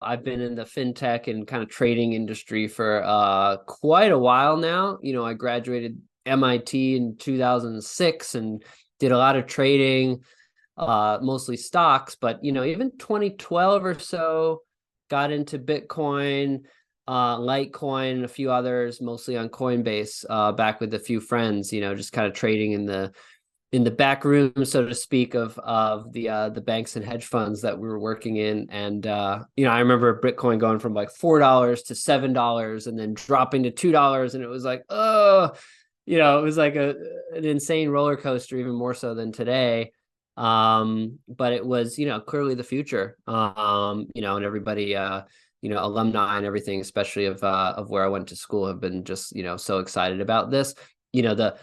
I've been in the fintech and kind of trading industry for quite a while now. I graduated MIT in 2006 and did a lot of trading, mostly stocks, but even 2012 or so, got into Bitcoin, Litecoin, and a few others, mostly on Coinbase, back with a few friends, just kind of trading in the back room, so to speak, of the banks and hedge funds that we were working in. And I remember Bitcoin going from like $4 to $7 and then dropping to $2, and it was like, oh, it was like an insane roller coaster, even more so than today. But it was, clearly the future. And everybody, alumni and everything, especially of where I went to school, have been just, so excited about this. The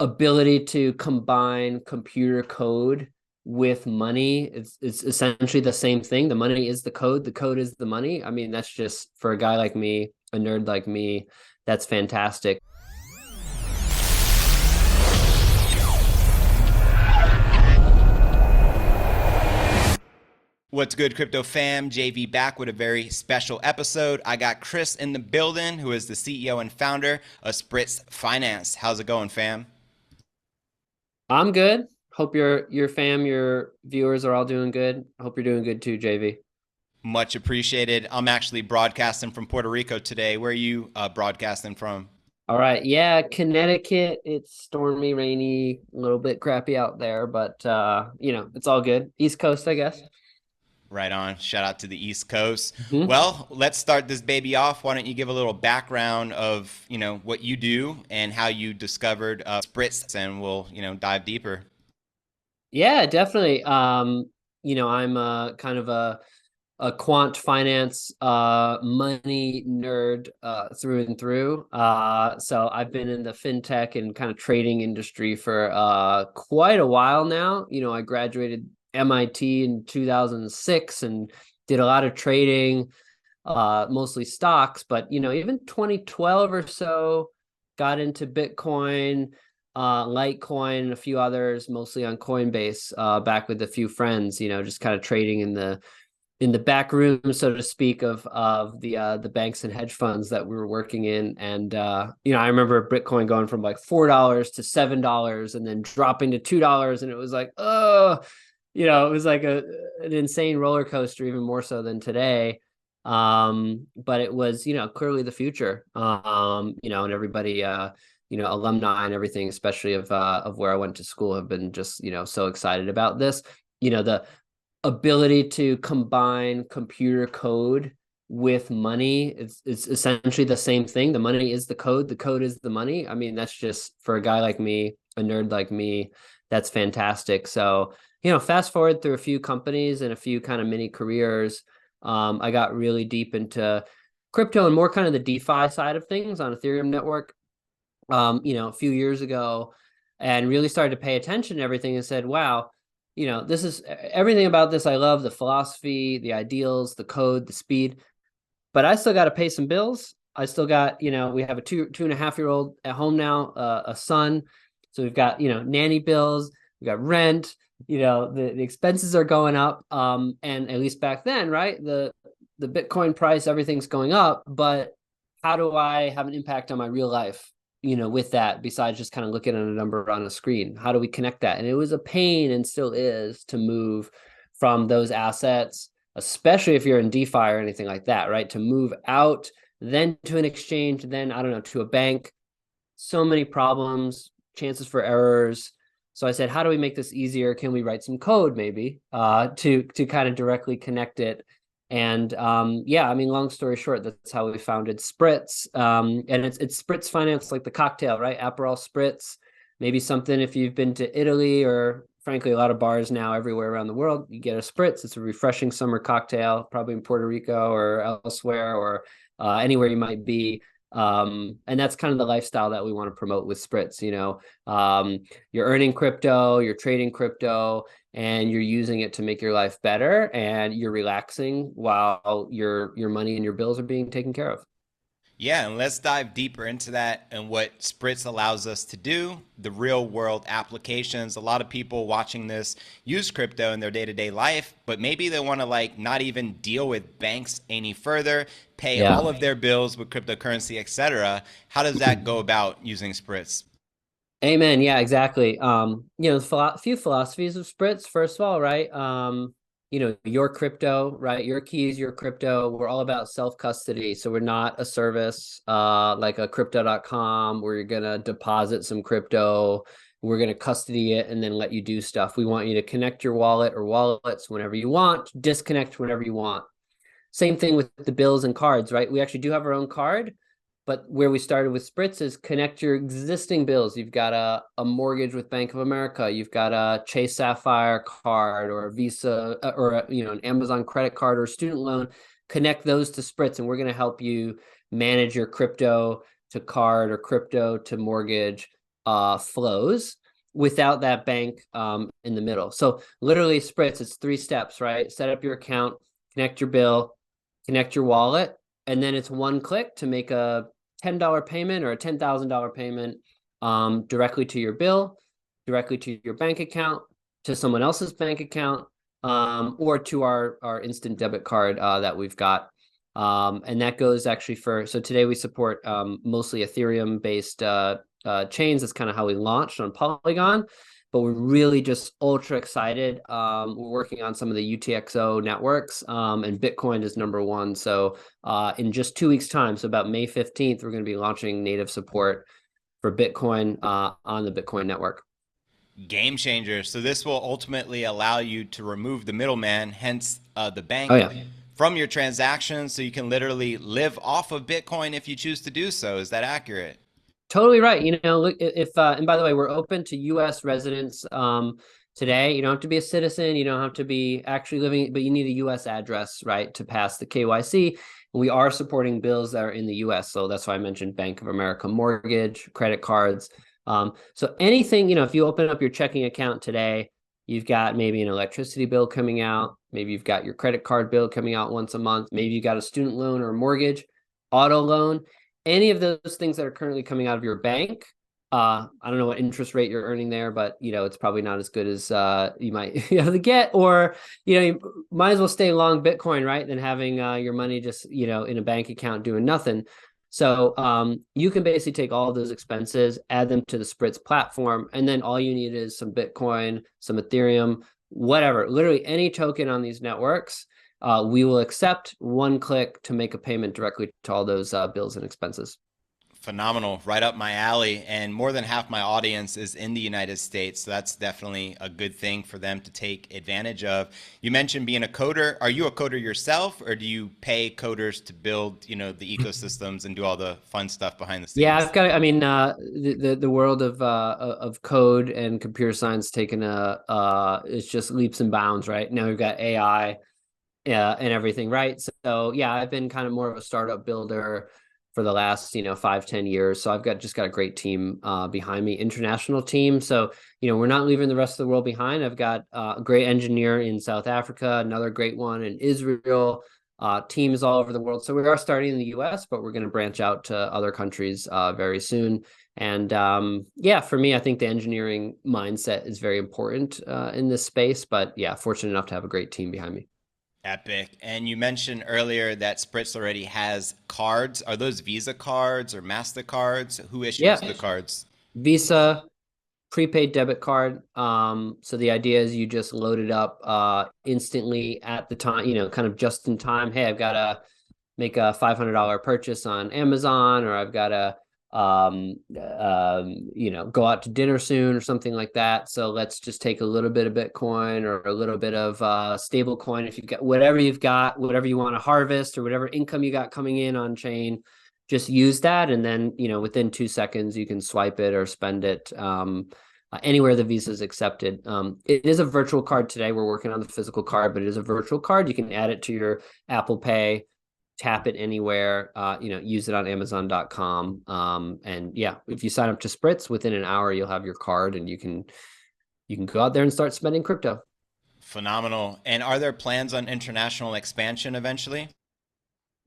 ability to combine computer code with money, it's essentially the same thing. The money is the code is the money. I mean, that's just, for a guy like me, a nerd like me, that's fantastic. What's good, crypto fam? JV back with a very special episode. I got Chris in the building, who is the CEO and founder of Spritz Finance. How's it going, fam? I'm good. Hope your viewers are all doing good. I hope you're doing good too, JV. Much appreciated. I'm actually broadcasting from Puerto Rico today. Where are you broadcasting from? All right. Yeah, Connecticut, it's stormy, rainy, a little bit crappy out there, but it's all good. East Coast, I guess. Right on. Shout out to the East Coast. Mhm. Well, let's start this baby off. Why don't you give a little background of, what you do and how you discovered Spritz, and we'll, dive deeper. Yeah, definitely. I'm kind of a quant finance money nerd through and through. So I've been in the fintech and kind of trading industry for quite a while now. I graduated MIT in 2006 and did a lot of trading, mostly stocks, but even 2012 or so, got into Bitcoin, Litecoin, and a few others, mostly on Coinbase, back with a few friends, just kind of trading in the back room, so to speak, of the banks and hedge funds that we were working in. And I remember Bitcoin going from like $4 to $7 and then dropping to $2, and it was like, oh, it was like an insane roller coaster, even more so than today. But it was, clearly the future. And everybody, alumni and everything, especially of where I went to school, have been just, so excited about this. The ability to combine computer code with money, it's essentially the same thing. The money is the code is the money. I mean, that's just, for a guy like me, a nerd like me, that's fantastic. So fast forward through a few companies and a few kind of mini careers, I got really deep into crypto and more kind of the DeFi side of things on Ethereum network, a few years ago, and really started to pay attention to everything and said, wow, this is everything about this. I love the philosophy, the ideals, the code, the speed, but I still got to pay some bills. I still got, we have a 2.5 year old at home now, a son. So we've got, nanny bills, we got rent, the expenses are going up. And at least back then, right, the Bitcoin price, everything's going up, but how do I have an impact on my real life, with that, besides just kind of looking at a number on a screen? How do we connect that? And it was a pain, and still is, to move from those assets, especially if you're in DeFi or anything like that, right? To move out, then to an exchange, then, I don't know, to a bank. So many problems, chances for errors. So I said, how do we make this easier? Can we write some code maybe, to kind of directly connect it? And yeah, I mean, long story short, that's how we founded Spritz. And it's Spritz Finance, like the cocktail, right? Aperol Spritz. Maybe something, if you've been to Italy, or frankly a lot of bars now everywhere around the world, you get a Spritz. It's a refreshing summer cocktail, probably in Puerto Rico or elsewhere, or anywhere you might be. And that's kind of the lifestyle that we want to promote with Spritz. You're earning crypto, you're trading crypto, and you're using it to make your life better, and you're relaxing while your money and your bills are being taken care of. Yeah, and let's dive deeper into that and what Spritz allows us to do, the real world applications. A lot of people watching this use crypto in their day-to-day life, but maybe they want to like not even deal with banks any further, pay all Yeah. of their bills with cryptocurrency, etc. How does that go about using Spritz? Amen. Yeah, exactly. Few philosophies of Spritz, first of all, right? Your crypto, right? Your keys, your crypto. We're all about self-custody. So we're not a service like a crypto.com where you're gonna deposit some crypto, we're gonna custody it and then let you do stuff. We want you to connect your wallet or wallets whenever you want, disconnect whenever you want. Same thing with the bills and cards, right? We actually do have our own card, but where we started with Spritz is connect your existing bills. You've got a mortgage with Bank of America, you've got a Chase Sapphire card or a Visa or an Amazon credit card or student loan. Connect those to Spritz, and we're going to help you manage your crypto to card or crypto to mortgage flows without that bank in the middle. So literally Spritz, it's 3 steps, right? Set up your account, connect your bill, connect your wallet, and then it's one click to make a $10 payment or a $10,000 payment directly to your bill, directly to your bank account, to someone else's bank account, or to our instant debit card that we've got. And that goes actually so today we support mostly Ethereum based chains. That's kind of how we launched on Polygon, but we're really just ultra excited. We're working on some of the UTXO networks, and Bitcoin is number one. So in just 2 weeks' time, so about May 15th, we're going to be launching native support for Bitcoin on the Bitcoin network. Game changer. So this will ultimately allow you to remove the middleman, hence the Oh, bank, yeah. from your transactions, so you can literally live off of Bitcoin if you choose to do so. Is that accurate? Totally right. Look, if and by the way, we're open to U.S. residents today. You don't have to be a citizen. You don't have to be actually living, but you need a U.S. address, right, to pass the KYC. And we are supporting bills that are in the U.S. So that's why I mentioned Bank of America mortgage, credit cards. So anything, if you open up your checking account today, you've got maybe an electricity bill coming out. Maybe you've got your credit card bill coming out once a month. Maybe you got a student loan or a mortgage, auto loan, any of those things that are currently coming out of your bank. I don't know what interest rate you're earning there, but it's probably not as good as you might be able to get, or you might as well stay long Bitcoin, right, than having your money just in a bank account doing nothing. So you can basically take all of those expenses, add them to the Spritz platform, and then all you need is some Bitcoin, some Ethereum, whatever, literally any token on these networks. We will accept one click to make a payment directly to all those bills and expenses. Phenomenal, right up my alley. And more than half my audience is in the United States, so that's definitely a good thing for them to take advantage of. You mentioned being a coder. Are you a coder yourself, or do you pay coders to build, the ecosystems and do all the fun stuff behind the Yeah, scenes? I've got. I mean, the world of code and computer science taken it's just leaps and bounds, right? Now we've got AI, and everything, right? So yeah, I've been kind of more of a startup builder for the last 5-10 years. So I've got a great team behind me, international team. So we're not leaving the rest of the world behind. I've got a great engineer in South Africa, another great one in Israel, teams all over the world. So we are starting in the US, but we're going to branch out to other countries very soon. And yeah, for me, I think the engineering mindset is very important in this space. But yeah, fortunate enough to have a great team behind me. Epic. And you mentioned earlier that Spritz already has cards. Are those Visa cards or MasterCards? Who issues Yeah, the cards? Visa, prepaid debit card. So the idea is you just load it up instantly at the time, kind of just in time. Hey, I've got to make a $500 purchase on Amazon, or I've got to go out to dinner soon or something like that. So let's just take a little bit of Bitcoin or a little bit of stable coin. If you've got whatever you want to harvest or whatever income you got coming in on chain, just use that. And then, within 2 seconds, you can swipe it or spend it anywhere the Visa is accepted. It is a virtual card today. We're working on the physical card, but it is a virtual card. You can add it to your Apple Pay, tap it anywhere, use it on Amazon.com. And yeah, if you sign up to Spritz, within an hour, you'll have your card and you can go out there and start spending crypto. Phenomenal. And are there plans on international expansion eventually?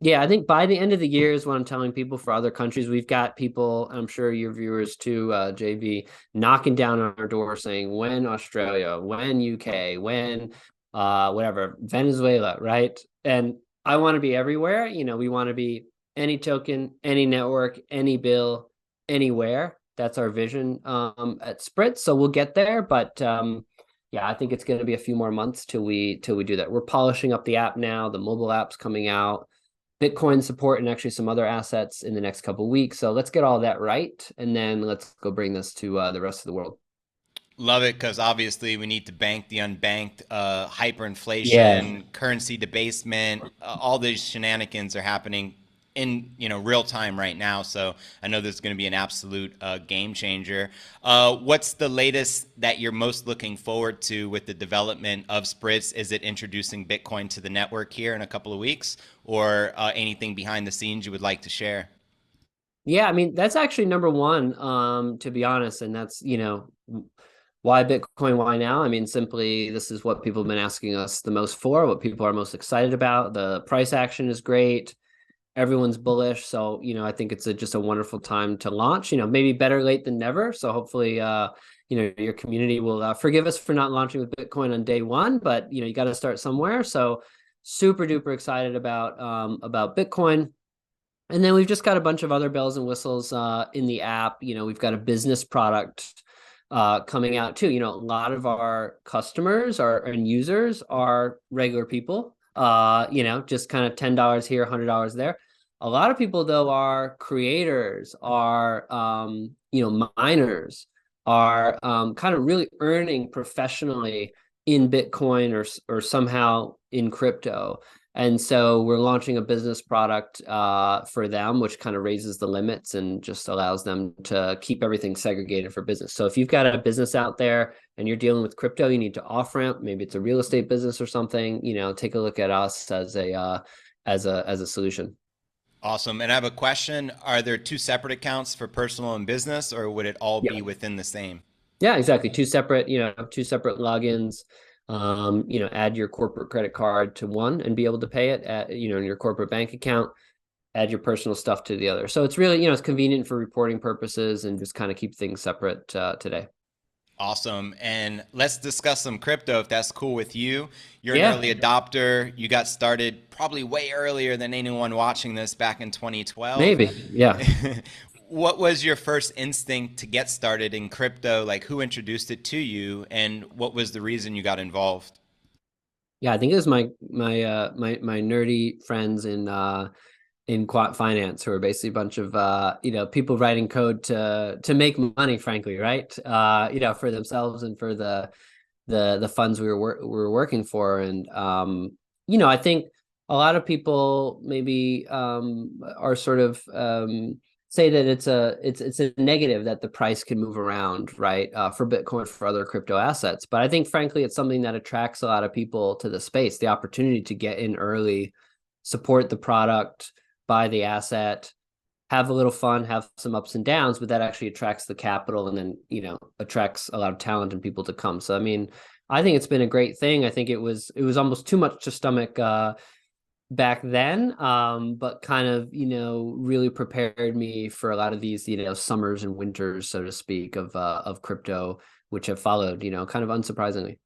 Yeah, I think by the end of the year is what I'm telling people for other countries. We've got people, I'm sure your viewers too, JB, knocking down on our door saying, when Australia, when UK, when whatever, Venezuela, right? And I want to be everywhere. We want to be any token, any network, any bill, anywhere. That's our vision at Spritz. So we'll get there. But yeah, I think it's going to be a few more months till we do that. We're polishing up the app now. The mobile app's coming out. Bitcoin support and actually some other assets in the next couple of weeks. So let's get all that right, and then let's go bring this to the rest of the world. Love it, because obviously we need to bank the unbanked. Yeah, Hyperinflation, currency debasement, all these shenanigans are happening in real time right now. So I know this is going to be an absolute game changer. What's the latest that you're most looking forward to with the development of Spritz? Is it introducing Bitcoin to the network here in a couple of weeks, or anything behind the scenes you would like to share? yeah. I mean, that's actually number one, to be honest, and that's why Bitcoin, why now? I mean, simply this is what people have been asking us the most for, what people are most excited about. The price action is great. Everyone's bullish. So, I think it's just a wonderful time to launch, maybe better late than never. So hopefully, your community will forgive us for not launching with Bitcoin on day one, but, you got to start somewhere. So super duper excited about Bitcoin. And then we've just got a bunch of other bells and whistles in the app. We've got a business product coming out too. A lot of our customers and users are regular people, just kind of $10 here, $100 there. A lot of people though are creators, are miners, are kind of really earning professionally in Bitcoin or somehow in crypto. And so we're launching a business product for them, which kind of raises the limits and just allows them to keep everything segregated for business. So if you've got a business out there and you're dealing with crypto, you need to off ramp. Maybe it's a real estate business or something. Take a look at us as a solution. Awesome. And I have a question. Are there two separate accounts for personal and business, or would it all Yeah. be within the same? Yeah, exactly. Two separate logins. Add your corporate credit card to one and be able to pay it in your corporate bank account. Add your personal stuff to the other. So it's really, it's convenient for reporting purposes and just kind of keep things separate today. Awesome. And let's discuss some crypto if that's cool with you. You're an Yeah, early adopter. You got started probably way earlier than anyone watching this back in 2012. maybe. Yeah. What was your first instinct to get started in crypto? Like, who introduced it to you, and what was the reason you got involved? Yeah, I think it was my nerdy friends in Quant Finance, who are basically a bunch of people writing code to make money, frankly, right? For themselves and for the funds we were working for. And I think a lot of people maybe are sort of say that it's a negative that the price can move around, right? For Bitcoin, for other crypto assets. But I think frankly it's something that attracts a lot of people to the space, the opportunity to get in early, support the product, buy the asset, have a little fun, have some ups and downs, but that actually attracts the capital and then, attracts a lot of talent and people to come. So, I mean, I think it's been a great thing. I think it was almost too much to stomach back then, but kind of, really prepared me for a lot of these, summers and winters, so to speak, of crypto, which have followed, kind of unsurprisingly.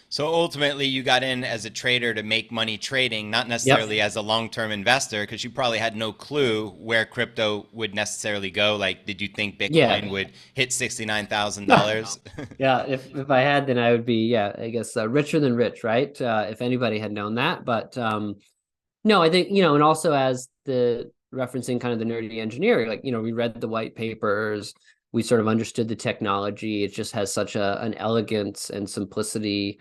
So ultimately, you got in as a trader to make money trading, not Yep. necessarily as a long-term investor, because you probably had no clue where crypto would necessarily go. Like, did you think Yeah. Bitcoin would hit Yeah. $69,000? Yeah, if I had, then I would be, yeah, I guess richer than rich, right? If anybody had known that. But no, I think, and also as the referencing kind of the nerdy engineering, like, we read the white papers, we sort of understood the technology. It just has such an elegance and simplicity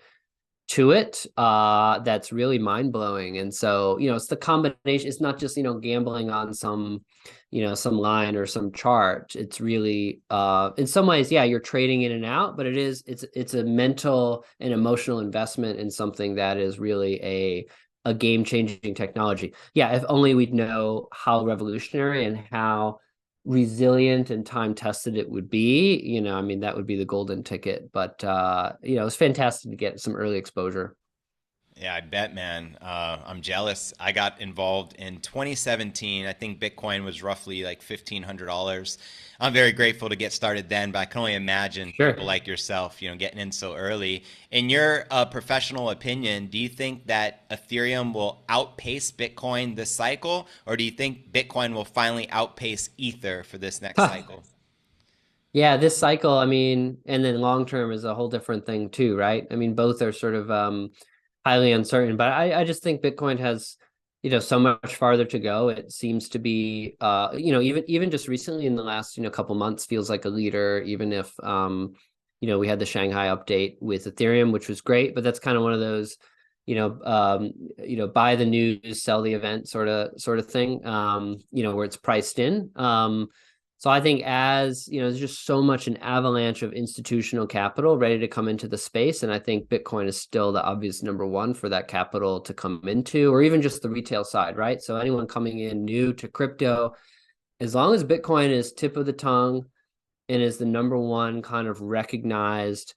to it that's really mind-blowing. And so, it's the combination. It's not just, gambling on some line or some chart. It's really in some ways, yeah, you're trading in and out, but it's a mental and emotional investment in something that is really a game-changing technology. Yeah, if only we'd know how revolutionary and how resilient and time tested it would be, I mean, that would be the golden ticket. But it's fantastic to get some early exposure. Yeah, I bet, man. I'm jealous. I got involved in 2017. I think Bitcoin was roughly like $1,500. I'm very grateful to get started then, but I can only imagine people Sure. like yourself, getting in so early. In your professional opinion, do you think that Ethereum will outpace Bitcoin this cycle, or do you think Bitcoin will finally outpace Ether for this next cycle? Yeah, this cycle, I mean, and then long term is a whole different thing too, right? I mean, both are sort of highly uncertain, but I just think Bitcoin has, so much farther to go. It seems to be even just recently in the last, couple months feels like a leader, even if we had the Shanghai update with Ethereum, which was great, but that's kind of one of those, buy the news, sell the event sort of thing, where it's priced in. So I think as, there's just so much an avalanche of institutional capital ready to come into the space. And I think Bitcoin is still the obvious number one for that capital to come into, or even just the retail side, right? So anyone coming in new to crypto, as long as Bitcoin is tip of the tongue and is the number one kind of recognized,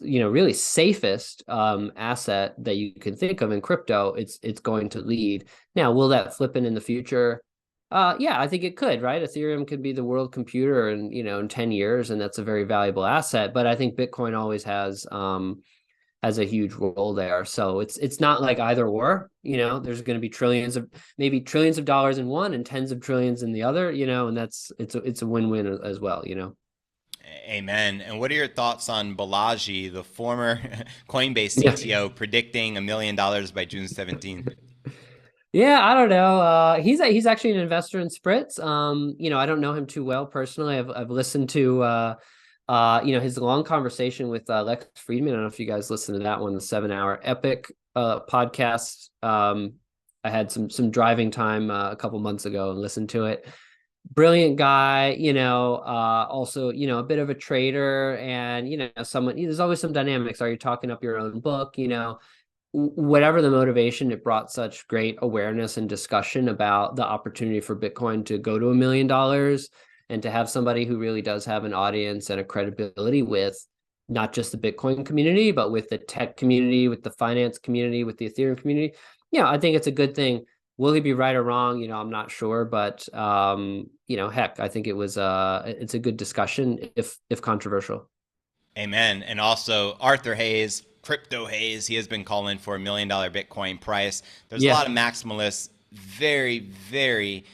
really safest asset that you can think of in crypto, it's going to lead. Now, will that flip in the future? Yeah, I think it could, right? Ethereum could be the world computer in 10 years, and that's a very valuable asset. But I think Bitcoin always has a huge role there. So it's not like either or, there's going to be maybe trillions of dollars in one and tens of trillions in the other, and it's a win-win as well. Amen. And what are your thoughts on Balaji, the former Coinbase Yeah. CTO, predicting $1 million by June 17th? Yeah, I don't know. He's actually an investor in Spritz. I don't know him too well personally. I've listened to his long conversation with Lex Friedman. I don't know if you guys listened to that one, the 7 hour epic podcast. I had some driving time a couple months ago and listened to it. Brilliant guy, also, a bit of a trader and, someone, there's always some dynamics. Are you talking up your own book? Whatever the motivation, it brought such great awareness and discussion about the opportunity for Bitcoin to go to $1 million and to have somebody who really does have an audience and a credibility with not just the Bitcoin community, but with the tech community, with the finance community, with the Ethereum community. Yeah, I think it's a good thing. Will he be right or wrong? I'm not sure, but heck, I think it's a good discussion if controversial. Amen. And also Arthur Hayes, Crypto Hayes, he has been calling for $1 million Bitcoin price. There's a Yeah. lot of maximalists, very, very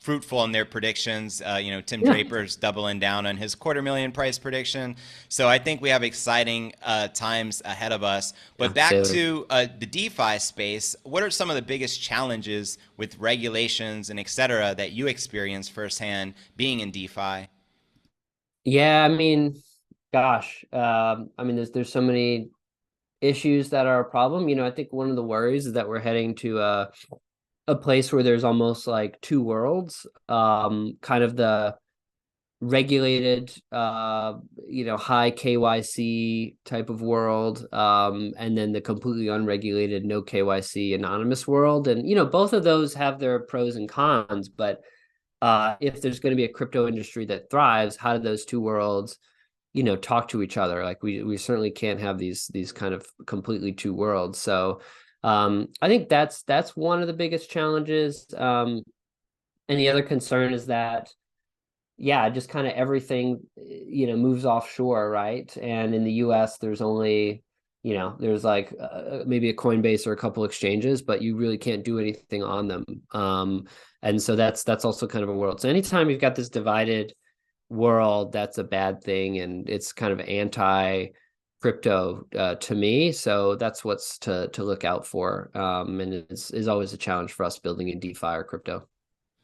fruitful in their predictions. Tim Yeah. Draper's doubling down on his $250,000 price prediction. So I think we have exciting times ahead of us. But Yeah. back Sailor. to the DeFi space, what are some of the biggest challenges with regulations and et cetera that you experience firsthand being in DeFi? Yeah, I mean, gosh, I mean, there's so many issues that are a problem. I think one of the worries is that we're heading to a place where there's almost like two worlds, kind of the regulated, high KYC type of world, and then the completely unregulated, no KYC anonymous world. And, both of those have their pros and cons, but if there's going to be a crypto industry that thrives, how do those two worlds talk to each other? Like we certainly can't have these kind of completely two worlds. So I think that's one of the biggest challenges. And the other concern is that, yeah, just kind of everything moves offshore, right? And in the US there's only, there's like maybe a Coinbase or a couple exchanges, but you really can't do anything on them. And so that's also kind of a world. So anytime you've got this divided world, that's a bad thing, and it's kind of anti crypto to me. So that's what's to look out for, and is always a challenge for us building in DeFi or crypto.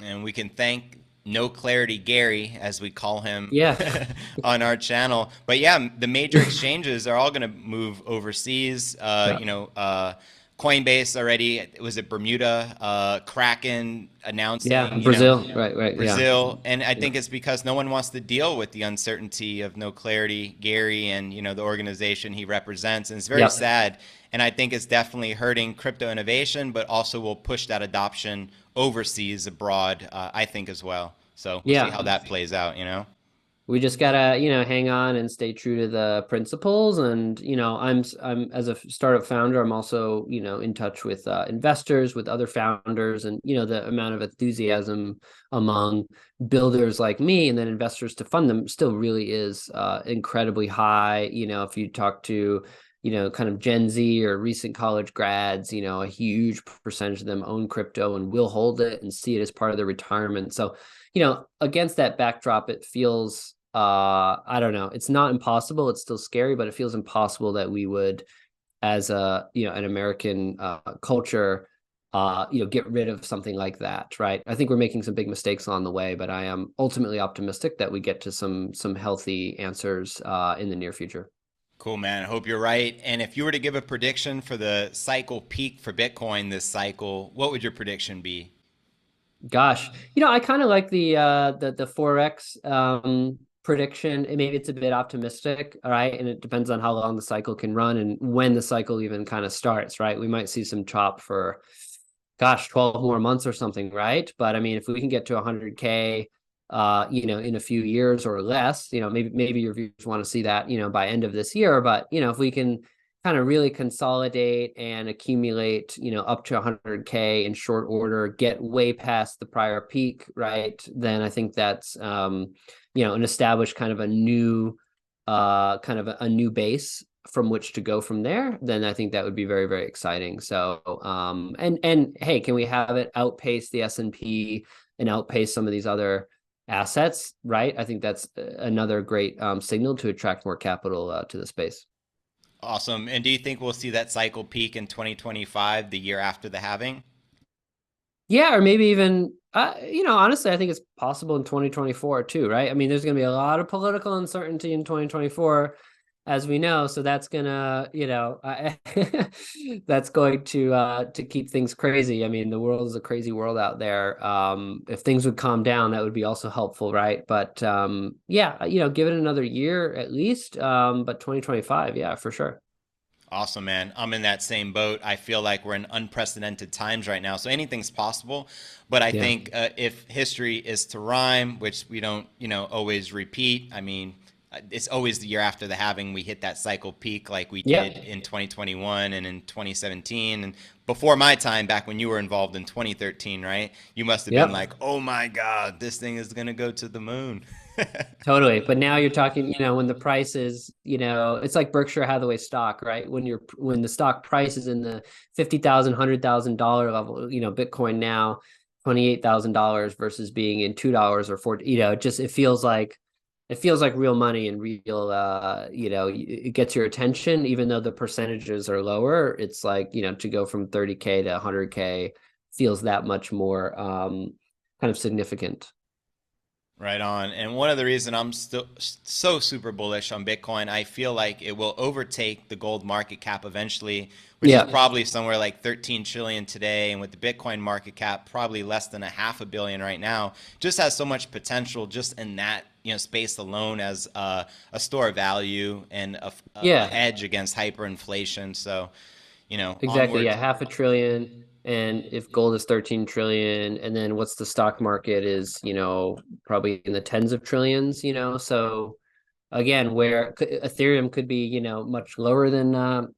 And we can thank No Clarity Gary, as we call him Yeah. on our channel. But yeah, the major exchanges are all going to move overseas. Yeah. Coinbase already, was it Bermuda? Kraken Yeah, announcing, Brazil. Right. Yeah. Brazil. And I Yeah. think it's because no one wants to deal with the uncertainty of No Clarity Gary and, the organization he represents. And it's very Yep. sad. And I think it's definitely hurting crypto innovation, but also will push that adoption overseas, abroad, I think as well. So we'll see Yeah. how that plays out. we just gotta, hang on and stay true to the principles. And, I'm as a startup founder, I'm also, in touch with investors, with other founders, and, the amount of enthusiasm among builders like me and then investors to fund them still really is incredibly high. If you talk to, kind of Gen Z or recent college grads, a huge percentage of them own crypto and will hold it and see it as part of their retirement. So, against that backdrop, it feels, I don't know, it's not impossible. It's still scary, but it feels impossible that we would, as an American culture, get rid of something like that, right? I think we're making some big mistakes on the way, but I am ultimately optimistic that we get to some healthy answers in the near future. Cool, man. I hope you're right. And if you were to give a prediction for the cycle peak for Bitcoin this cycle, what would your prediction be? Gosh, I kind of like the forex prediction. Maybe it's a bit optimistic, all right, and it depends on how long the cycle can run and when the cycle even kind of starts, right? We might see some chop for, gosh, 12 more months or something, right? But I mean, if we can get to 100K, in a few years or less, maybe your viewers want to see that, by end of this year. But if we can kind of really consolidate and accumulate, up to 100K in short order, get way past the prior peak, right? Then I think that's, an established kind of a new, base from which to go from there. Then I think that would be very, very exciting. So, and hey, can we have it outpace the S&P and outpace some of these other assets, right? I think that's another great signal to attract more capital to the space. Awesome. And do you think we'll see that cycle peak in 2025, the year after the halving? Yeah, or maybe even, honestly, I think it's possible in 2024 too, right? I mean, there's going to be a lot of political uncertainty in 2024, as we know. So that's gonna, that's going to keep things crazy. I mean, the world is a crazy world out there. If things would calm down, that would be also helpful, right? But yeah, give it another year at least. But 2025, yeah, for sure. Awesome, man. I'm in that same boat. I feel like we're in unprecedented times right now. So anything's possible. But I Yeah. think if history is to rhyme, which we don't, always repeat, I mean, it's always the year after the halving we hit that cycle peak like we did Yep. in 2021 and in 2017. And before my time, back when you were involved in 2013, right? You must have been Yep. like, oh my God, this thing is going to go to the moon. Totally. But now you're talking, when the price is, it's like Berkshire Hathaway stock, right? When the stock price is in the 50,000, $100,000 level, Bitcoin now $28,000 versus being in $2 or 40, it feels like real money and real it gets your attention even though the percentages are lower. It's like, to go from 30K to 100K feels that much more kind of significant. Right on. And one of the reason I'm still so super bullish on Bitcoin, I feel like it will overtake the gold market cap eventually, which is Yeah. probably somewhere like 13 trillion today. And with the Bitcoin market cap, probably less than a half a billion right now, just has so much potential just in that, space alone as a store of value and a Yeah. hedge against hyperinflation. So, Exactly. Yeah, onwards. half a trillion. And if gold is 13 trillion, and then what's the stock market is, probably in the tens of trillions, So again, where Ethereum could be, much lower than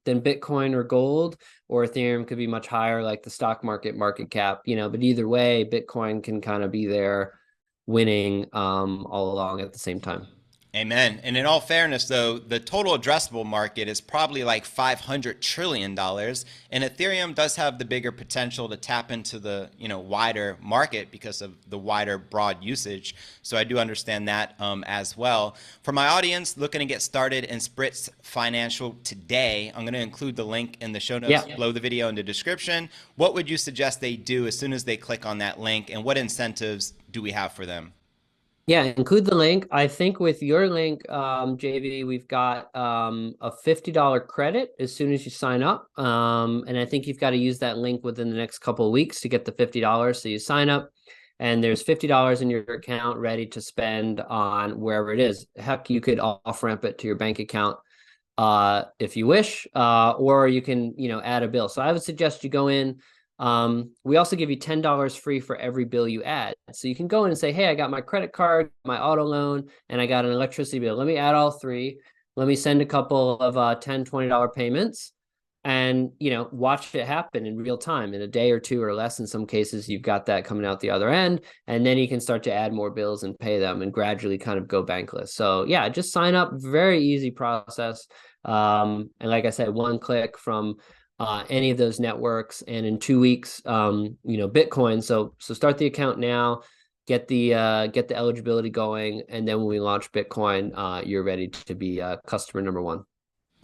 Bitcoin or gold, or Ethereum could be much higher, like the stock market cap, But either way, Bitcoin can kind of be there winning all along at the same time. Amen. And in all fairness, though, the total addressable market is probably like $500 trillion. And Ethereum does have the bigger potential to tap into the, wider market because of the wider broad usage. So I do understand that as well. For my audience looking to get started in Spritz Financial today, I'm going to include the link in the show notes Yeah. below the video in the description. What would you suggest they do as soon as they click on that link? And what incentives do we have for them? Yeah, include the link. I think with your link, JV, we've got a $50 credit as soon as you sign up. And I think you've got to use that link within the next couple of weeks to get the $50. So you sign up and there's $50 in your account ready to spend on wherever it is. Heck, you could off ramp it to your bank account if you wish, or you can, add a bill. So I would suggest you go in, We also give you $10 free for every bill you add. So you can go in and say, hey, I got my credit card, my auto loan, and I got an electricity bill. Let me add all three. Let me send a couple of $10, $20 payments and, watch it happen in real time in a day or two or less. In some cases, you've got that coming out the other end. And then you can start to add more bills and pay them and gradually kind of go bankless. So yeah, just sign up. Very easy process. And like I said, one click from any of those networks, and in 2 weeks, Bitcoin. So start the account now, get the eligibility going, and then when we launch Bitcoin, you're ready to be customer number one.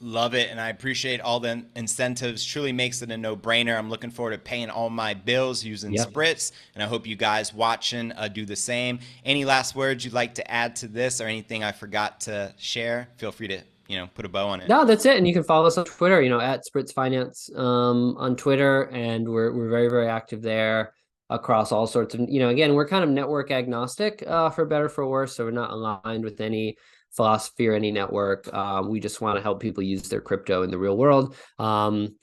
Love it. And I appreciate all the incentives. Truly makes it a no brainer. I'm looking forward to paying all my bills using Yep. Spritz. And I hope you guys watching do the same. Any last words you'd like to add to this or anything I forgot to share? Feel free to, put a bow on it. No, that's it. And you can follow us on Twitter, at Spritz Finance on Twitter, and we're very, very active there across all sorts of, again, we're kind of network agnostic, for better for worse. So we're not aligned with any philosophy or any network. We just want to help people use their crypto in the real world. And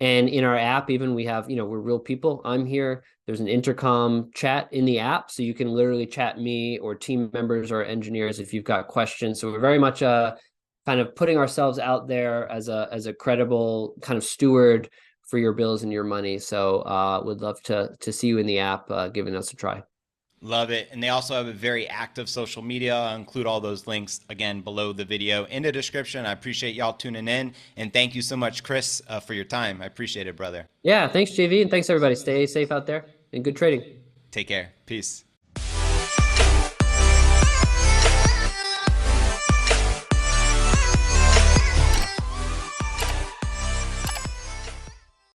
in our app, even we have, we're real people. I'm here. There's an intercom chat in the app, so you can literally chat me or team members or engineers if you've got questions. So we're very much kind of putting ourselves out there as a credible kind of steward for your bills and your money. So would love to see you in the app, giving us a try. Love it. And they also have a very active social media. I'll include all those links again below the video in the description. I appreciate y'all tuning in. And thank you so much, Chris, for your time. I appreciate it, brother. Yeah, thanks, JV, and thanks everybody. Stay safe out there and good trading. Take care. Peace.